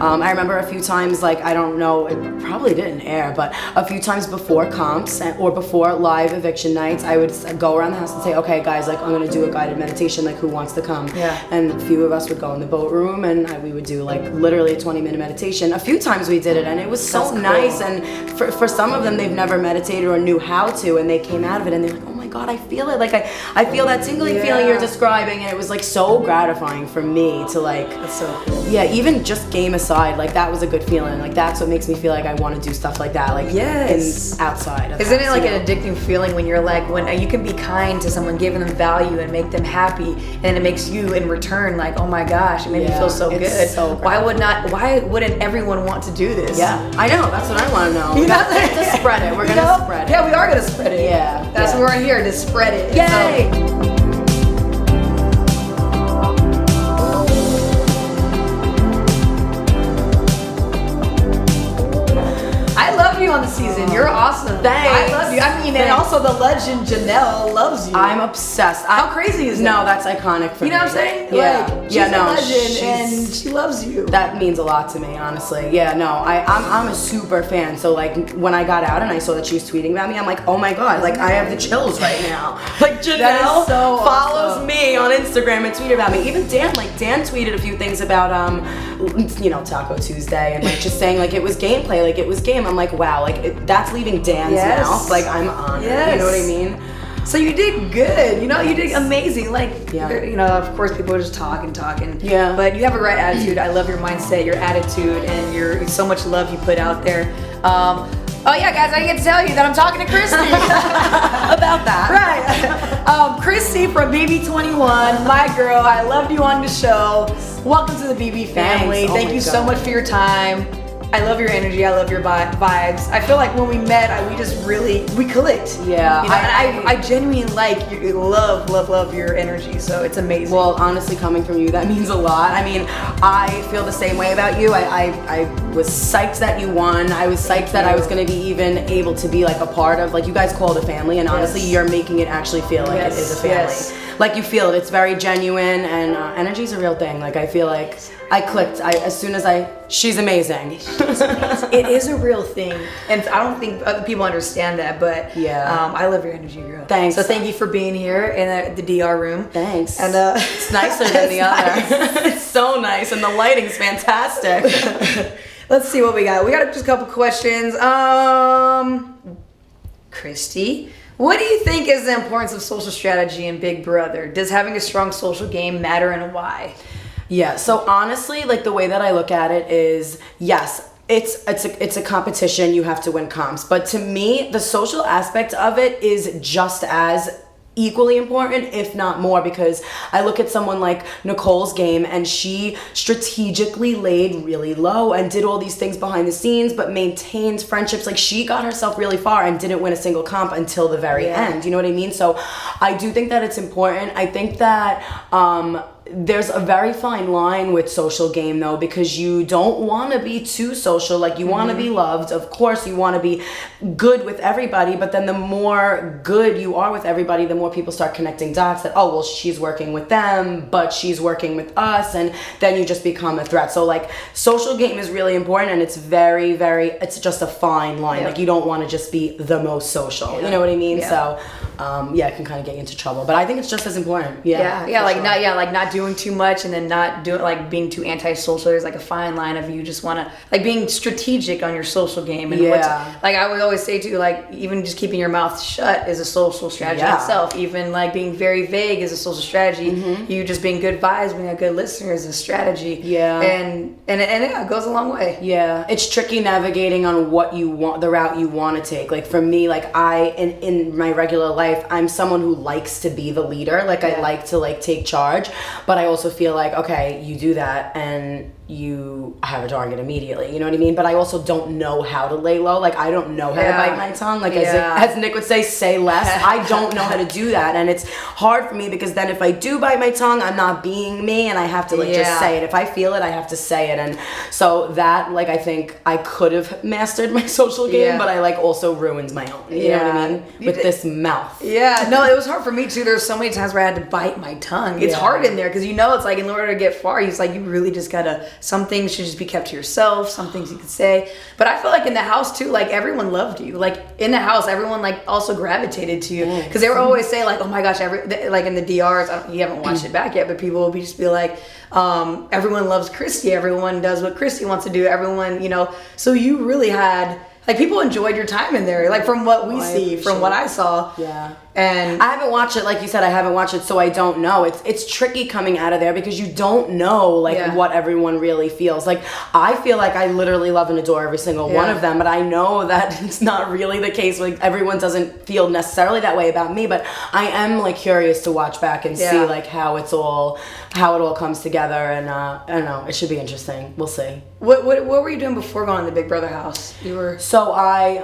I remember a few times, like, I don't know, it probably didn't air, but a few times before comps or before live eviction nights, I would go around the house and say, okay, guys, like, I'm gonna do a guided meditation, like, who wants to come? Yeah. And a few of us would go in the boat room, and we would do, like, literally a 20-minute meditation. A few times we did it, and it was so nice, and for some of them, they've never meditated or knew how to, and they came out of it, and they're like, oh my God, I feel it. Like, I feel that tingling feeling you're describing, and it was, like, so gratifying for me to, like, that's so cool. Yeah, even just game aside, like, that was a good feeling. Like, that's what makes me feel like I want to do stuff like that, like, outside of Isn't it like an addicting feeling when you're like, when you can be kind to someone, giving them value and make them happy, and it makes you in return like, oh my gosh, it made me feel so good. So why wouldn't everyone want to do this? Yeah, I know, that's what I want to know. You know? To spread it. We're gonna spread it. Yeah, we are gonna spread it. Yeah. That's what we're here to spread it. Yay! On the season, you're awesome. Thanks. I love you. I mean, and also the legend Janelle loves you. I'm obsessed. How crazy is that? No, that's iconic for me. You know what I'm saying? Yeah, like, she's a legend, and she loves you. That means a lot to me, honestly. Yeah, no, I'm a super fan. So like when I got out and I saw that she was tweeting about me, I'm like, oh my God, like I have the chills right now. Like Janelle follows me on Instagram and tweeted about me. Even Dan tweeted a few things about Taco Tuesday and like just saying like it was gameplay, like it was game. I'm like, wow, like that's leaving Dan's mouth. Like I'm honored. You know what I mean? So you did good. You know, you did amazing. Like, of course, people are just talking. Yeah. But you have a right attitude. I love your mindset, your attitude, and so much love you put out there. Oh yeah, guys, I get to tell you that I'm talking to Christie about that. Right. Christie from BB21, my girl. I loved you on the show. Welcome to the BB family. Thank you so much for your time. I love your energy. I love your vibes. I feel like when we met, we clicked. Yeah. You know, and I genuinely love your energy. So it's amazing. Well, honestly, coming from you, that means a lot. I mean, I feel the same way about you. I was psyched that you won. I was psyched that I was going to be even able to be like a part of, like you guys call it a family, and honestly, you're making it actually feel like it is a family. Like you feel it. It's very genuine, and energy's a real thing. Like I feel like I clicked. She's amazing. It is a real thing, and I don't think other people understand that. But I love your energy, girl. Thanks. So thank you for being here in the DR room. Thanks. And it's nicer than the other. It's so nice, and the lighting's fantastic. Let's see what we got. We got just a couple questions. Christie, what do you think is the importance of social strategy in Big Brother? Does having a strong social game matter, and why? Yeah, so honestly, like the way that I look at it is, yes, it's a competition, you have to win comps. But to me, the social aspect of it is just as equally important, if not more, because I look at someone like Nicole's game, and she strategically laid really low and did all these things behind the scenes, but maintained friendships. Like she got herself really far and didn't win a single comp until the very end. You know what I mean? So I do think that it's important. I think that there's a very fine line with social game though, because you don't want to be too social. Like you want to be loved, of course you want to be good with everybody, but then the more good you are with everybody, the more people start connecting dots that, oh well, she's working with them but she's working with us, and then you just become a threat. So like social game is really important, and it's very, very, it's just a fine line. Like you don't want to just be the most social, you know what I mean? So it can kind of get you into trouble, but I think it's just as important. Like not doing too much, and then not doing, like being too antisocial. There's like a fine line of you just want to like being strategic on your social game, and like I would always say too, like even just keeping your mouth shut is a social strategy itself. Even like being very vague is a social strategy. You just being good vibes, being a good listener is a strategy. And it goes a long way. It's tricky navigating on what you want, the route you want to take. Like for me, like in my regular life, I'm someone who likes to be the leader. Like I like to like take charge, but I also feel like, okay, you do that and you have a target immediately, you know what I mean? But I also don't know how to lay low. Like I don't know how to bite my tongue. Like as Nick would say less. I don't know how to do that, and it's hard for me because then if I do bite my tongue, I'm not being me, and I have to like just say it. If I feel it, I have to say it. And so that, like, I think I could have mastered my social game, but I like also ruined my own, you know what I mean? With this mouth. No, it was hard for me too. There's so many times where I had to bite my tongue. It's hard in there because it's like in order to get far, it's like you really just gotta some things should just be kept to yourself, some things you could say. But I feel like in the house too, like everyone loved you. Like in the house, everyone like also gravitated to you, because they were always say like, oh my gosh, like in the DRs, you haven't watched it back yet, but people will just be like, everyone loves Christie, everyone does what Christie wants to do, everyone, so you really had, like, people enjoyed your time in there, like from what we see, from what I saw. Yeah. And I haven't watched it, like you said, I haven't watched it, so I don't know. It's tricky coming out of there because you don't know, like, what everyone really feels. Like, I feel like I literally love and adore every single one of them, but I know that it's not really the case. Like, everyone doesn't feel necessarily that way about me, but I am, like, curious to watch back and see, like, how it all comes together, and I don't know, it should be interesting. We'll see. What were you doing before going to the Big Brother house? You were... So I,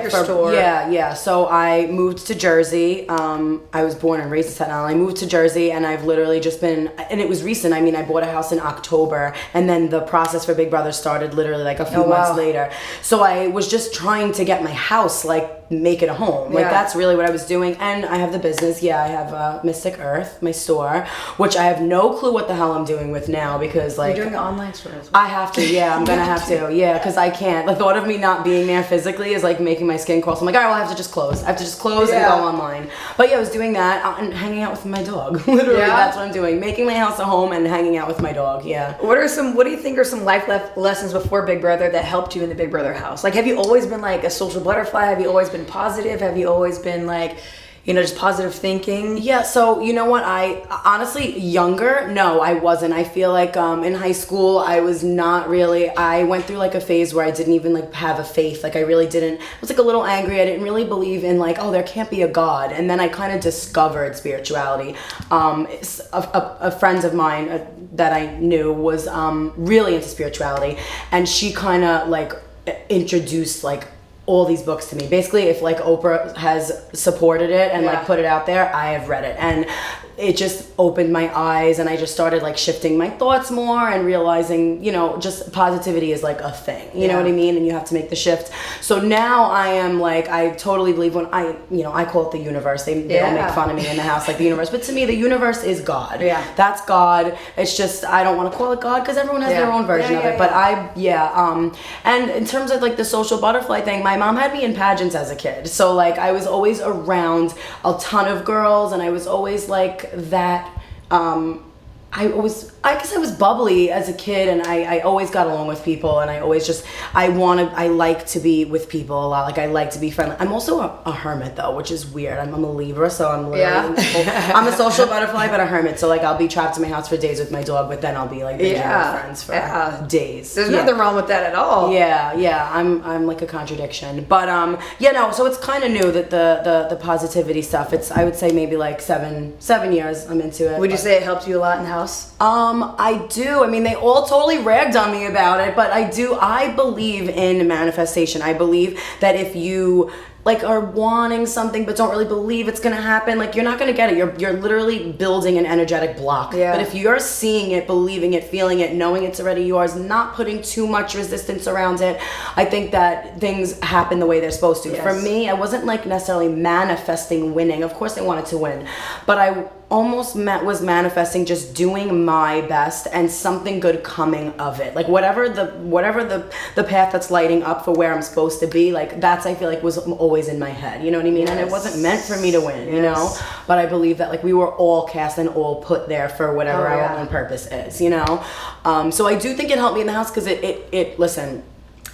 store. Yeah. So I moved to Jersey. I was born and raised in Staten Island. I moved to Jersey, and I've literally just been, and it was recent. I mean, I bought a house in October, and then the process for Big Brother started literally like a few months later. So I was just trying to get my house, like, make it a home. Like, that's really what I was doing. And I have the business. I have Mystic Earth, my store, which I have no clue what the hell I'm doing with now, because, like... You're doing an online store as well. I have to, I'm gonna have to, because I can't. The thought of me not being there physically is like making my skin crawl. So I'm like, all right, well, I have to just close. and go online. But I was doing that and hanging out with my dog. Literally, that's what I'm doing. Making my house a home and hanging out with my dog, What do you think are some life lessons before Big Brother that helped you in the Big Brother house? Like, have you always been like a social butterfly? Have you always been positive? Have you always been like... just positive thinking? Yeah, so you know what? I honestly, younger, no, I wasn't. I feel like in high school, I was not really, I went through like a phase where I didn't even like have a faith. Like, I really didn't, I was like a little angry. I didn't really believe in like, oh, there can't be a God. And then I kind of discovered spirituality. A friend of mine that I knew was really into spirituality. And she kind of like introduced like all these books to me. Basically, if like Oprah has supported it and like put it out there, I have read it, and it just opened my eyes, and I just started like shifting my thoughts more and realizing, just positivity is like a thing, you know what I mean? And you have to make the shift. So now I am like, I totally believe when I call it the universe. They all make fun of me in the house, like the universe, but to me, the universe is God. Yeah. That's God. It's just, I don't want to call it God because everyone has their own version of it. But and in terms of like the social butterfly thing, my mom had me in pageants as a kid. So like I was always around a ton of girls, and I was always like that. I guess I was bubbly as a kid, and I always got along with people, and I always just, I like to be with people a lot. Like, I like to be friendly. I'm also a hermit, though, which is weird. I'm a Libra, so I'm literally, I'm a social butterfly, but a hermit. So, like, I'll be trapped in my house for days with my dog, but then I'll be, like, binging with friends for days. There's nothing wrong with that at all. Yeah. I'm like a contradiction. But, so it's kind of new that the positivity stuff, I would say maybe, like, 7 years I'm into it. Would you say it helped you a lot in the house? I do. I mean, they all totally ragged on me about it, but I believe in manifestation. I believe that if you like are wanting something but don't really believe it's gonna happen, like you're not gonna get it. You're literally building an energetic block. Yeah. But if you're seeing it, believing it, feeling it, knowing it's already yours, not putting too much resistance around it, I think that things happen the way they're supposed to. Yes. For me, I wasn't like necessarily manifesting winning. Of course I wanted to win, but I almost was manifesting just doing my best and something good coming of it. Like whatever the path that's lighting up for where I'm supposed to be, like that's, I feel like, was always in my head. You know what I mean? Yes. And it wasn't meant for me to win, you know? But I believe that like we were all cast and all put there for whatever our own purpose is, you know? So I do think it helped me in the house because it listen,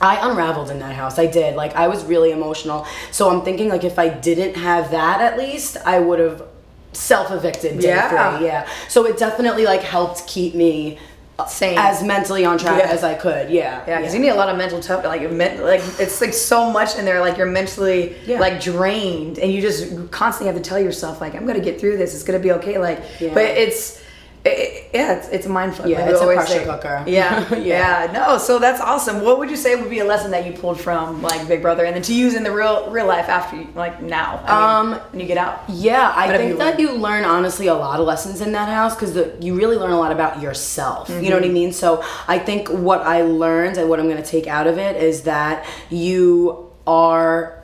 I unraveled in that house. I did. Like, I was really emotional. So I'm thinking, like, if I didn't have that, at least, I would have self-evicted day 3. Yeah. So it definitely, like, helped keep me sane, as mentally on track as I could. Yeah. Because you need a lot of mental tough. Like it's like so much in there. Like you're mentally like drained, and you just constantly have to tell yourself like, I'm gonna get through this. It's gonna be okay. Like, but it's a mind fuck. Yeah, like it's a pressure cooker. Yeah. No, so that's awesome. What would you say would be a lesson that you pulled from like Big Brother, and then to use in the real life after you, like now? I mean, when you get out. Yeah, I think that you learn honestly a lot of lessons in that house because you really learn a lot about yourself. Mm-hmm. You know what I mean? So I think what I learned and what I'm going to take out of it is that you are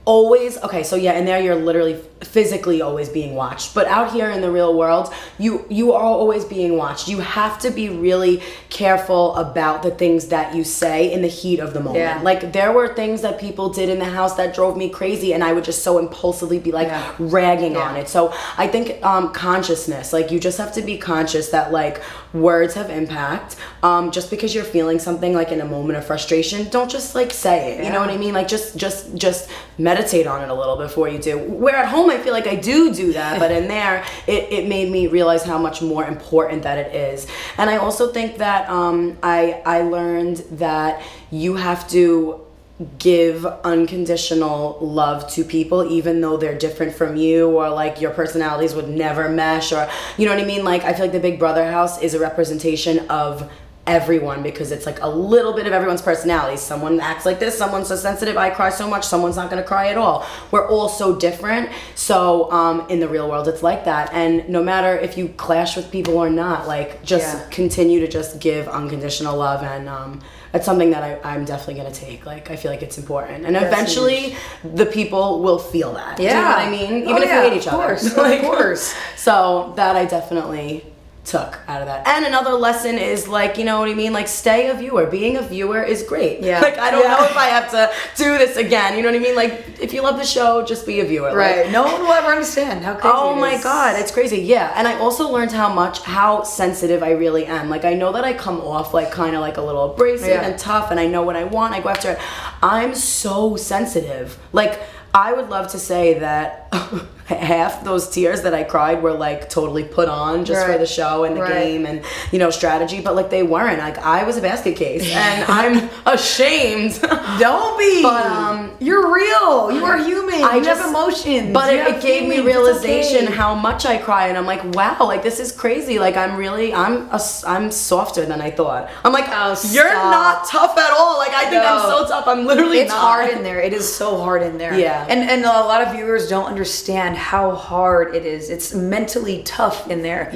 always, okay, so yeah, in there you're literally physically always being watched, but out here in the real world, you are always being watched. You have to be really careful about the things that you say in the heat of the moment. Yeah. Like, there were things that people did in the house that drove me crazy, and I would just so impulsively be like ragging on it. So I think consciousness, like, you just have to be conscious that, like, words have impact. Just because you're feeling something, like, in a moment of frustration, don't just, like, say it. You know what I mean? Like, just meditate on it a little before you do. Where at home I feel like I do that, but in there it made me realize how much more important that it is. And I also think that I learned that you have to give unconditional love to people, even though they're different from you, or like your personalities would never mesh, or you know what I mean? Like, I feel like the Big Brother house is a representation of everyone, because it's like a little bit of everyone's personality. Someone acts like this, someone's so sensitive, I cry so much, someone's not gonna cry at all. We're all so different. So in the real world it's like that, and no matter if you clash with people or not, like, just continue to just give unconditional love, and that's something that I'm definitely gonna take. Like, I feel like it's important, and eventually the people will feel that. Do you know what I mean? Even if you hate each other. Of course. So that I definitely took out of that. And another lesson is, like, you know what I mean, like, stay a viewer. Being a viewer is great. Like, I don't know if I have to do this again, you know what I mean? Like, if you love the show, just be a viewer. Right. Like, no one will ever understand how crazy oh it my is. god, it's crazy. And I also learned how sensitive I really am. Like, I know that I come off like kind of like a little abrasive and tough, and I know what I want, I go after it. I'm so sensitive. Like, I would love to say that half those tears that I cried were like totally put on just for the show and the game and, you know, strategy, but like, they weren't. Like, I was a basket case, and I'm ashamed. Don't be. But you're real. You are human. You have emotions. But you it gave me realization how much I cry, and I'm like, wow, like, this is crazy. Like, I'm softer than I thought. I'm like, you're not tough at all. Like, I think I'm so tough. I'm literally It's hard in there. It is so hard in there. And a lot of viewers don't understand how hard it is. It's mentally tough in there.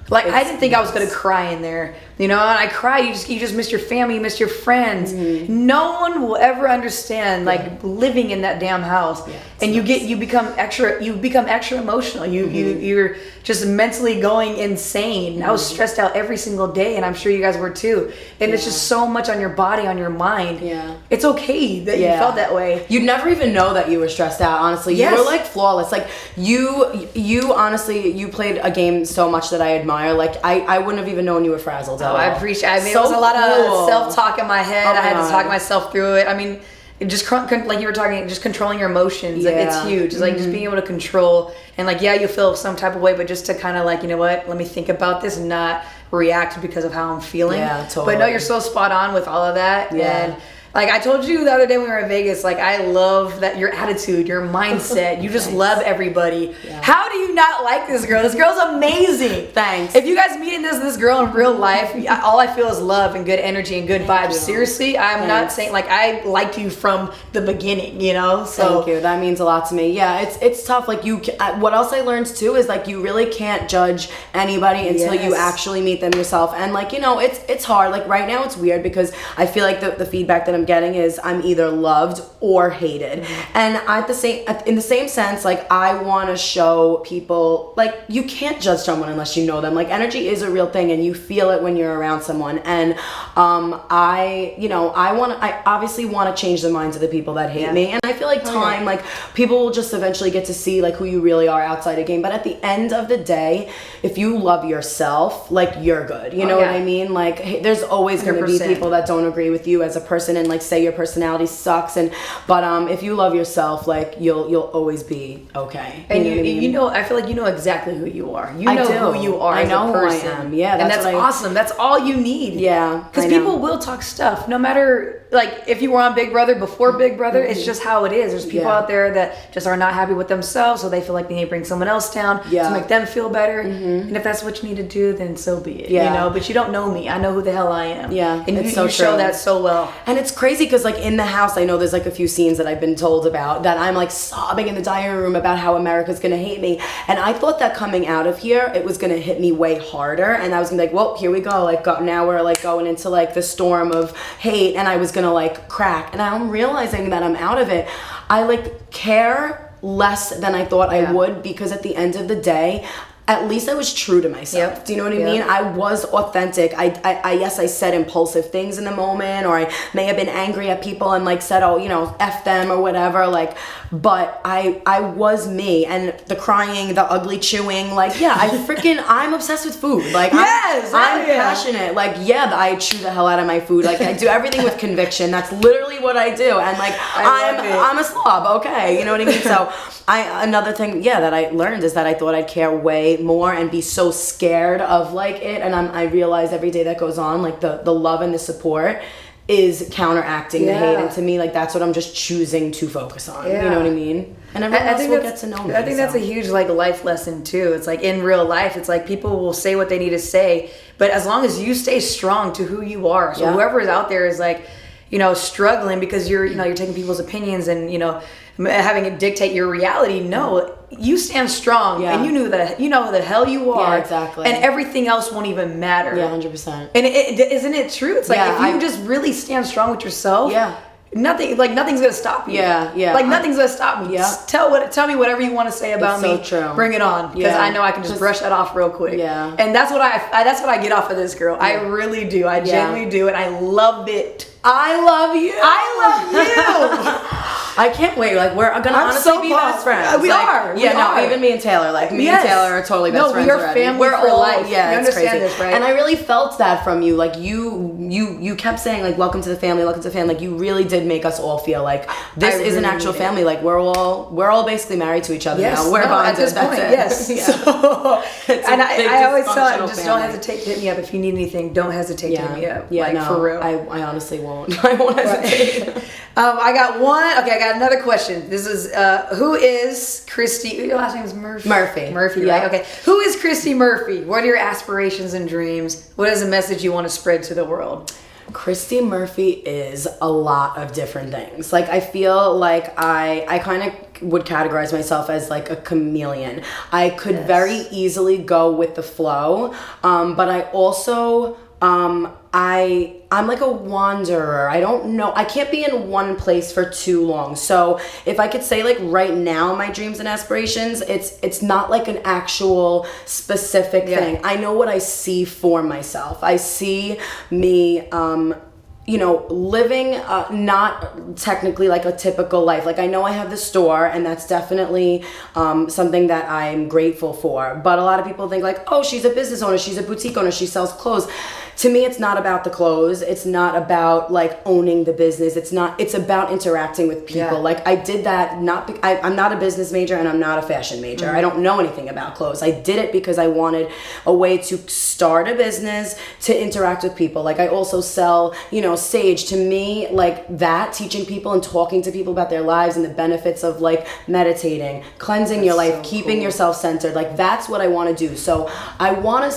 Like, I didn't think I was gonna cry in there, you know. And I cry. You just miss your family, you miss your friends. No one will ever understand, like, living in that damn house, and you become extra emotional. You're just mentally going insane. I was stressed out every single day, and I'm sure you guys were too. And it's just so much on your body, on your mind. It's okay that you felt that way. You'd never even know that you were stressed out. Honestly, you were like flawless. Like, you honestly, you played a game so much that I admire. Like, I wouldn't have even known you were frazzled. I appreciate. I mean, it was a lot of self-talk in my head. I had to talk myself through it. I mean, it just like you were talking, just controlling your emotions. Like, it's huge. It's like just being able to control, and like, you feel some type of way, but just to kind of like, you know what, let me think about this and not react because of how I'm feeling. But no, you're so spot on with all of that. And like I told you the other day when we were in Vegas, like, I love that your attitude, your mindset, you just love everybody. How do you not like this girl? This girl's amazing. Thanks. If you guys meet this girl in real life, all I feel is love and good energy and good vibes. Seriously, I'm not saying, like, I liked you from the beginning, you know? So thank you. That means a lot to me. Yeah, it's tough. Like, what else I learned too is, like, you really can't judge anybody until you actually meet them yourself. And, like, you know, it's hard. Like, right now it's weird because I feel like the feedback that I'm getting is I'm either loved or hated. And in the same sense, like, I want to show people, like, you can't judge someone unless you know them. Like, energy is a real thing, and you feel it when you're around someone. And I obviously want to change the minds of the people that hate me. And I feel like like, people will just eventually get to see, like, who you really are outside a game. But at the end of the day, if you love yourself, like, you're good. You know what I mean? Like, hey, there's always going to be people that don't agree with you as a person and, like, say your personality sucks, but if you love yourself, like, you'll always be okay. And you know, I feel like you know exactly who you are. You know who you are. I know who I am. Yeah, and that's awesome. That's all you need. Yeah, because people will talk stuff, no matter, like, if you were on Big Brother before Big Brother, it's just how it is. There's people out there that just are not happy with themselves, so they feel like they need to bring someone else down to make them feel better. And if that's what you need to do, then so be it. You know, but you don't know me. I know who the hell I am. And you show that so well. And it's crazy because, like, in the house, I know there's like a few scenes that I've been told about that I'm like sobbing in the dining room about how America's gonna hate me, and I thought that coming out of here it was gonna hit me way harder, and I was gonna be like, well, here we go, like, now we're like going into like the storm of hate, and I was gonna like crack. And I'm realizing that I'm out of it. I like care less than I thought I would, because at the end of the day, at least I was true to myself. Yep. Do you know what I mean? I was authentic. Yes, I said impulsive things in the moment, or I may have been angry at people and like said, oh, you know, F them or whatever. Like, but I was me, and the crying, the ugly chewing, like, yeah, I'm obsessed with food. Like, yes, I'm passionate. Like, yeah, I chew the hell out of my food. Like, I do everything with conviction. That's literally what I do. And like, I'm a slob. Okay. You know what I mean? So another thing, that I learned is that I thought I'd care way more and be so scared of like it, and I realize every day that goes on, like the love and the support is counteracting the hate, and to me, like, that's what I'm just choosing to focus on. You know what I mean? And everyone else will get to know me. I think that's a huge like life lesson too. It's like in real life, it's like people will say what they need to say, but as long as you stay strong to who you are, so whoever is out there is like, you know, struggling because you're taking people's opinions and, you know, having it dictate your reality. No, you stand strong, and you know the hell you are. Yeah, exactly. And everything else won't even matter. Yeah, 100%. And isn't it true? It's like if you just really stand strong with yourself. Yeah. Nothing's gonna stop you. Yeah. Like nothing's gonna stop me. Yeah. Tell me whatever you want to say about me. So true. Bring it on, because I know I can just brush that off real quick. Yeah. And that's what I get off of this girl. I really do. I genuinely do, and I love it. I love you. I can't wait. Like, we're gonna honestly be best friends. We are. Even me and Taylor. Like, me and Taylor are totally best friends. We are family for life. Yeah, you it's understand crazy. this, right? And I really felt that from you. Like, you kept saying, like, welcome to the family, welcome to the family. Like, you really did make us all feel like this is an actual family. Like, we're all basically married to each other now. We're bonded. At this point, yes. So, and I always tell them, just don't hesitate to hit me up if you need anything. Don't hesitate to hit me up. Yeah, like, for real. I honestly won't. I won't hesitate. I got one. Okay, I got another question. This is who is Christie? Your last name is Murphie. Murphie, right? Okay. Who is Christie Murphie? What are your aspirations and dreams? What is the message you want to spread to the world? Christie Murphie is a lot of different things. Like, I feel like I kind of would categorize myself as like a chameleon. I could very easily go with the flow, but I also I'm like a wanderer. I don't know. I can't be in one place for too long. So if I could say, like, right now, my dreams and aspirations, it's not like an actual specific thing. I know what I see for myself. I see me, living not technically like a typical life. Like, I know I have the store, and that's definitely something that I'm grateful for. But a lot of people think, like, oh, she's a business owner, she's a boutique owner, she sells clothes. To me, it's not about the clothes. It's not about like owning the business. It's about interacting with people. Like, I did that I'm not a business major, and I'm not a fashion major. I don't know anything about clothes. I did it because I wanted a way to start a business, to interact with people. Like, I also sell, sage. To me, like, that, teaching people and talking to people about their lives and the benefits of like meditating, cleansing your life, keeping yourself centered. Like, that's what I want to do. So I want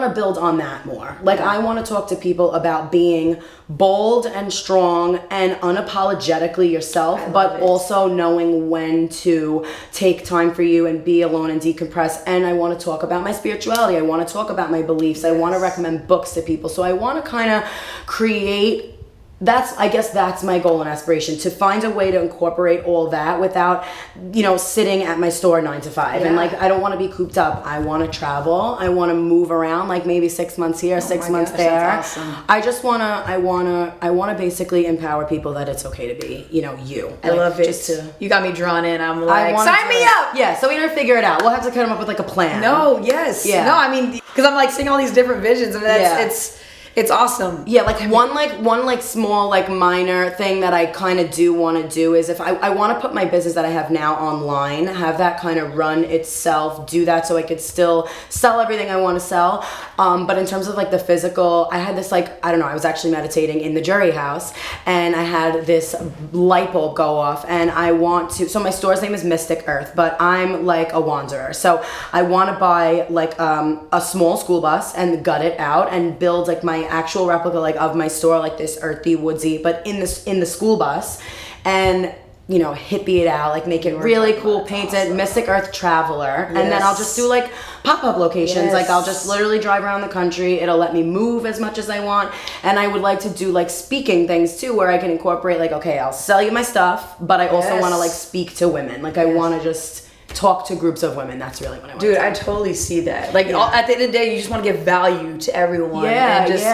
to build on that more. Like, I want to talk to people about being bold and strong and unapologetically yourself, but also knowing when to take time for you and be alone and decompress. And I want to talk about my spirituality. I want to talk about my beliefs. I want to recommend books to people. So I want to kind of create, I guess that's my goal and aspiration, to find a way to incorporate all that without, sitting at my store 9 to 5. And like, I don't want to be cooped up. I want to travel. I want to move around, like maybe 6 months here, 6 months there. That's awesome. I want to basically empower people that it's okay to be, you. I love it. You got me drawn in. I'm like, sign me up. Yeah. So we need to figure it out. We'll have to come up with like a plan. No. Yes. Yeah. No. I mean, because I'm like seeing all these different visions, and it's awesome. Yeah, one small minor thing that I kind of do want to do is, if I want to put my business that I have now online, have that kind of run itself, do that so I could still sell everything I want to sell. But in terms of the physical, I had this I was actually meditating in the jury house, and I had this light bulb go off, and so my store's name is Mystic Earth, but I'm like a wanderer. So I want to buy a small school bus and gut it out and build my actual replica of my store, this earthy, woodsy, but in the school bus, and hippie it out, like make it really cool, paint it, Mystic Earth Traveler, and then I'll just do like pop-up locations. Like I'll just literally drive around the country. It'll let me move as much as I want, and I would like to do like speaking things too, where I can incorporate like, okay, I'll sell you my stuff, but I also want to like speak to women. Like I want to just talk to groups of women. That's really what I want. Dude, I totally see that. Like at the end of the day, you just want to give value to everyone. And just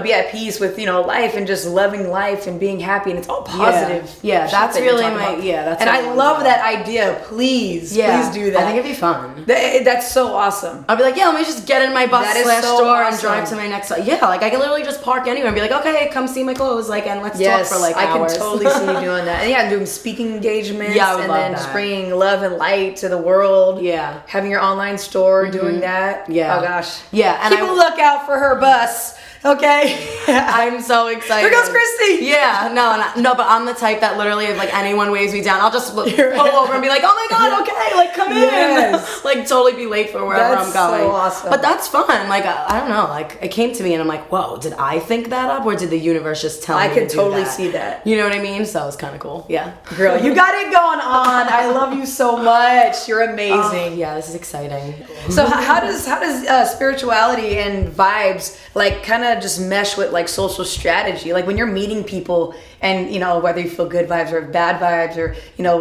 be at peace with life and just loving life and being happy, and it's all positive. Yeah, that's really my that's. And I love that idea. Please do that. I think it'd be fun. That's so awesome. I'll be like, let me just get in my bus / store and drive to my next. Like I can literally just park anywhere and be like, okay, come see my clothes, like, and let's talk for like hours. I can totally see you doing that. And doing speaking engagements. I would and love then that. just bringing love and light to the world. Having your online store, doing that. Oh gosh. And keep a lookout for her bus. Okay. I'm so excited. Here goes Christie. No, but I'm the type that literally, if like anyone waves me down, I'll just pull over and be like, oh my god, okay, like come in. Like totally be late for wherever I'm going. So awesome. But that's fun. Like I don't know, like it came to me and I'm like, whoa, did I think that up or did the universe just tell me? I could totally see that. You know what I mean? So it's kind of cool. Yeah. Girl, you got it going on. I love you so much. You're amazing. This is exciting. So how does spirituality and vibes like kind of just mesh with like social strategy? Like when you're meeting people and whether you feel good vibes or bad vibes or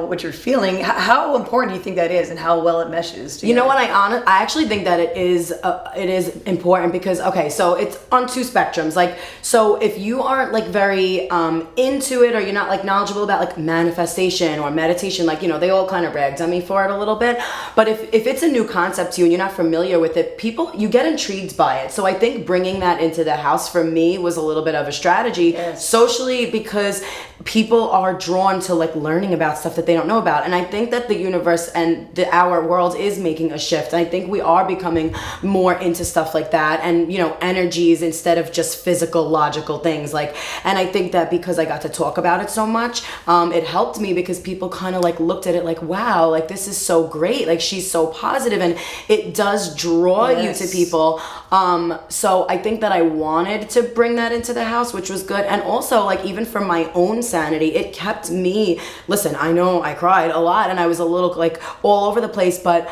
what you're feeling, how important do you think that is and how well it meshes together? You know what, I actually think that it is important because so it's on two spectrums. Like, so if you aren't like very into it or you're not like knowledgeable about like manifestation or meditation, like they all kind of ragged on me for it a little bit, but if it's a new concept to you and you're not familiar with it, you get intrigued by it. So I think bringing that into the house for me was a little bit of a strategy socially, because people are drawn to like learning about stuff that they don't know about. And I think that the universe and our world is making a shift. I think we are becoming more into stuff like that and energies instead of just physical logical things. Like, and I think that because I got to talk about it so much, it helped me because people kind of like looked at it like, wow, like this is so great, like she's so positive, and it does draw you to people. So I think that I wanted to bring that into the house, which was good. And also like even for my own sanity, it kept me, listen, I know I cried a lot and I was a little like all over the place, but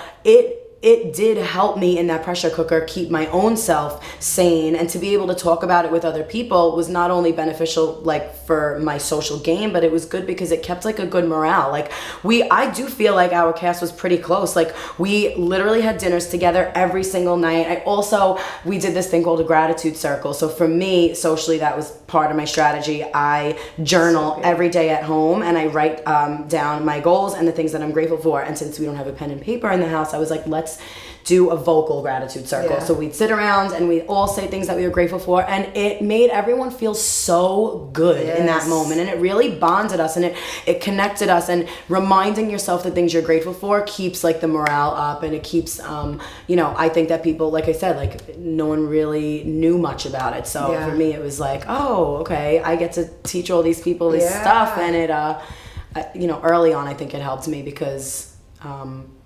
it did help me in that pressure cooker keep my own self sane, and to be able to talk about it with other people was not only beneficial like for my social game, but it was good because it kept like a good morale. Like I do feel like our cast was pretty close. Like we literally had dinners together every single night. We did this thing called a gratitude circle. So for me, socially, that was part of my strategy. I journal every day at home and I write down my goals and the things that I'm grateful for. And since we don't have a pen and paper in the house, I was like, let's do a vocal gratitude circle. So we'd sit around and we'd all say things that we were grateful for, and it made everyone feel so good in that moment, and it really bonded us and it connected us. And reminding yourself the things you're grateful for keeps like the morale up, and it keeps I think that people, like I said, like no one really knew much about it. So for me it was like, oh, okay, I get to teach all these people this stuff. And it early on I think it helped me because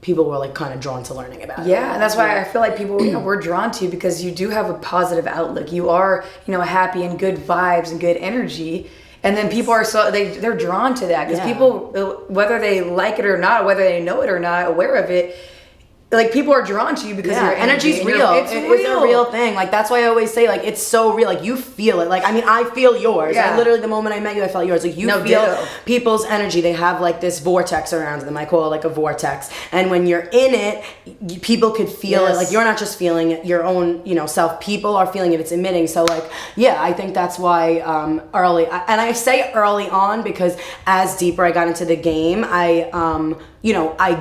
people were like kind of drawn to learning about it. And that's why I feel like people were drawn to you, because you do have a positive outlook. You are happy and good vibes and good energy, and then people are they're drawn to that because people, whether they like it or not, whether they know it or not, aware of it, like people are drawn to you because your energy's real. It's a real thing. Like that's why I always say like it's so real. Like you feel it. Like I mean I feel yours. I literally the moment I met you I felt yours. Like you feel people's energy. They have like this vortex around them. I call it like a vortex. And when you're in it, people could feel it. Like you're not just feeling it your own self. People are feeling it. It's emitting. So like I think that's why I say early on because as deeper I got into the game, I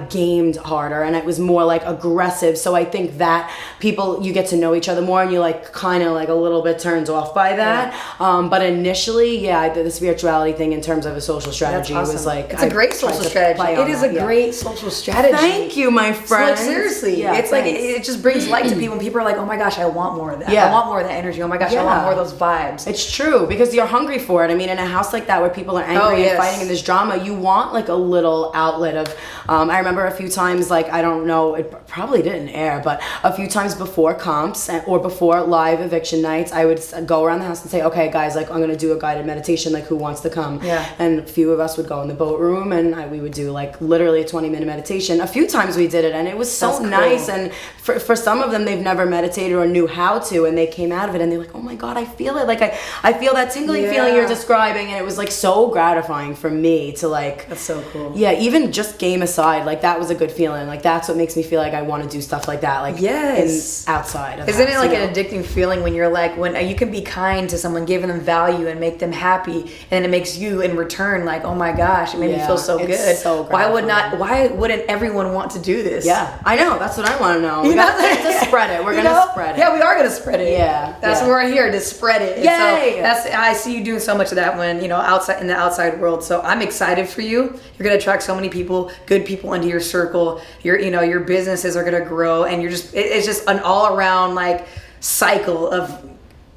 gamed harder and it was more like aggressive. So I think that you get to know each other more and you like kind of like a little bit turned off by that. But initially, I did the spirituality thing in terms of a social strategy. Awesome. Was like, it's a great social strategy. It is a great social strategy. Thank you, my friend. Like seriously, it's like it just brings light to people and people are like, oh my gosh, I want more of that. I want more of that energy. Oh my gosh, I want more of those vibes. It's true because you're hungry for it. I mean, in a house like that where people are angry and fighting in this drama, you want like a little outlet of I remember a few times, like, I don't know, it probably didn't air, but a few times before comps or before live eviction nights, I would go around the house and say, okay, guys, like, I'm going to do a guided meditation, like, who wants to come? Yeah. And a few of us would go in the boat room, and we would do, like, literally a 20-minute meditation. A few times we did it, and it was so nice. And for some of them, they've never meditated or knew how to, and they came out of it, and they're like, oh my God, I feel it. Like, I feel that tingling feeling you're describing, and it was, like, so gratifying for me to, like... That's so cool. Yeah, even just game aside, like, that was a good feeling. Like, that's what makes me feel like I want to do stuff like that, like, outside of Isn't house, it like an addicting feeling when you're like, when you can be kind to someone, giving them value and make them happy, and it makes you in return like, oh my gosh, it made me feel so good. So why wouldn't everyone want to do this? Yeah, I know. That's what I want to know. We got to spread it. We're gonna spread it. Yeah, we are gonna spread it. Yeah, that's what we're here to spread it. Yay! So I see you doing so much of that when outside in the outside world. So I'm excited for you. You're gonna attract so many people, good people into your circle. Your businesses are gonna grow, and it's just an all around like cycle of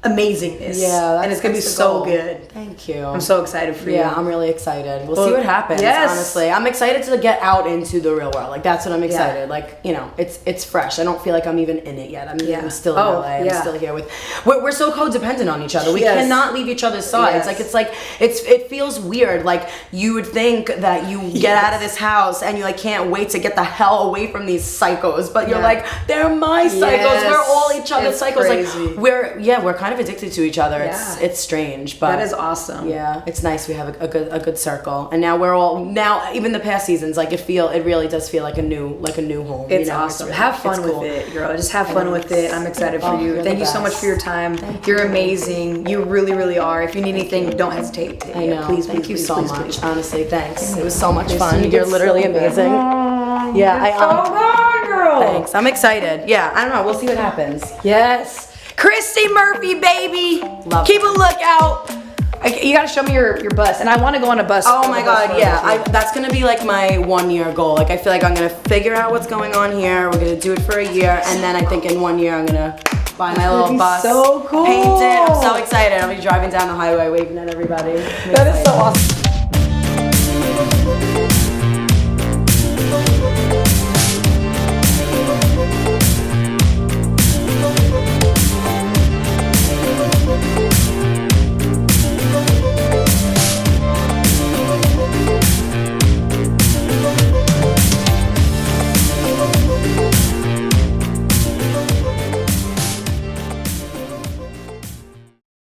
amazingness. Yeah, and it's gonna be so good. Thank you. I'm so excited for you. Yeah, I'm really excited. We'll see what happens. Yes. Honestly, I'm excited to get out into the real world. Like, that's what I'm excited. Yeah. Like, it's fresh. I don't feel like I'm even in it yet. I'm still in LA. I'm still here with. We're so codependent on each other. We cannot leave each other's sides. Yes. It feels weird. Like, you would think that you get out of this house and you like can't wait to get the hell away from these psychos, but you're like, they're my psychos. Yes. We're all each other's psychos. Crazy. Like, we're kind of addicted to each other. Yeah. It's strange, but that is awesome. Yeah, it's nice. We have a good circle, and now even the past seasons, like it really does feel like a new home. It's awesome. Have fun with it, girl. Just have fun with it. I'm excited for you. Thank you so much for your time. You're amazing. You really, really are. If you need anything, don't hesitate. I know. Please, thank you so much. Please. Honestly, thanks. It was so much fun. You're literally amazing. Yeah, girl. Thanks. I'm excited. Yeah, I don't know. We'll see what happens. Yes. Christie Murphie, baby. Keep a lookout. You gotta show me your bus, and I want to go on a bus. Oh my God, yeah. That's gonna be like my 1 year goal. Like, I feel like I'm gonna figure out what's going on here. We're gonna do it for a year, and then I think in 1 year I'm gonna buy my little bus. So cool. Paint it. I'm so excited. I'll be driving down the highway waving at everybody. That is so awesome.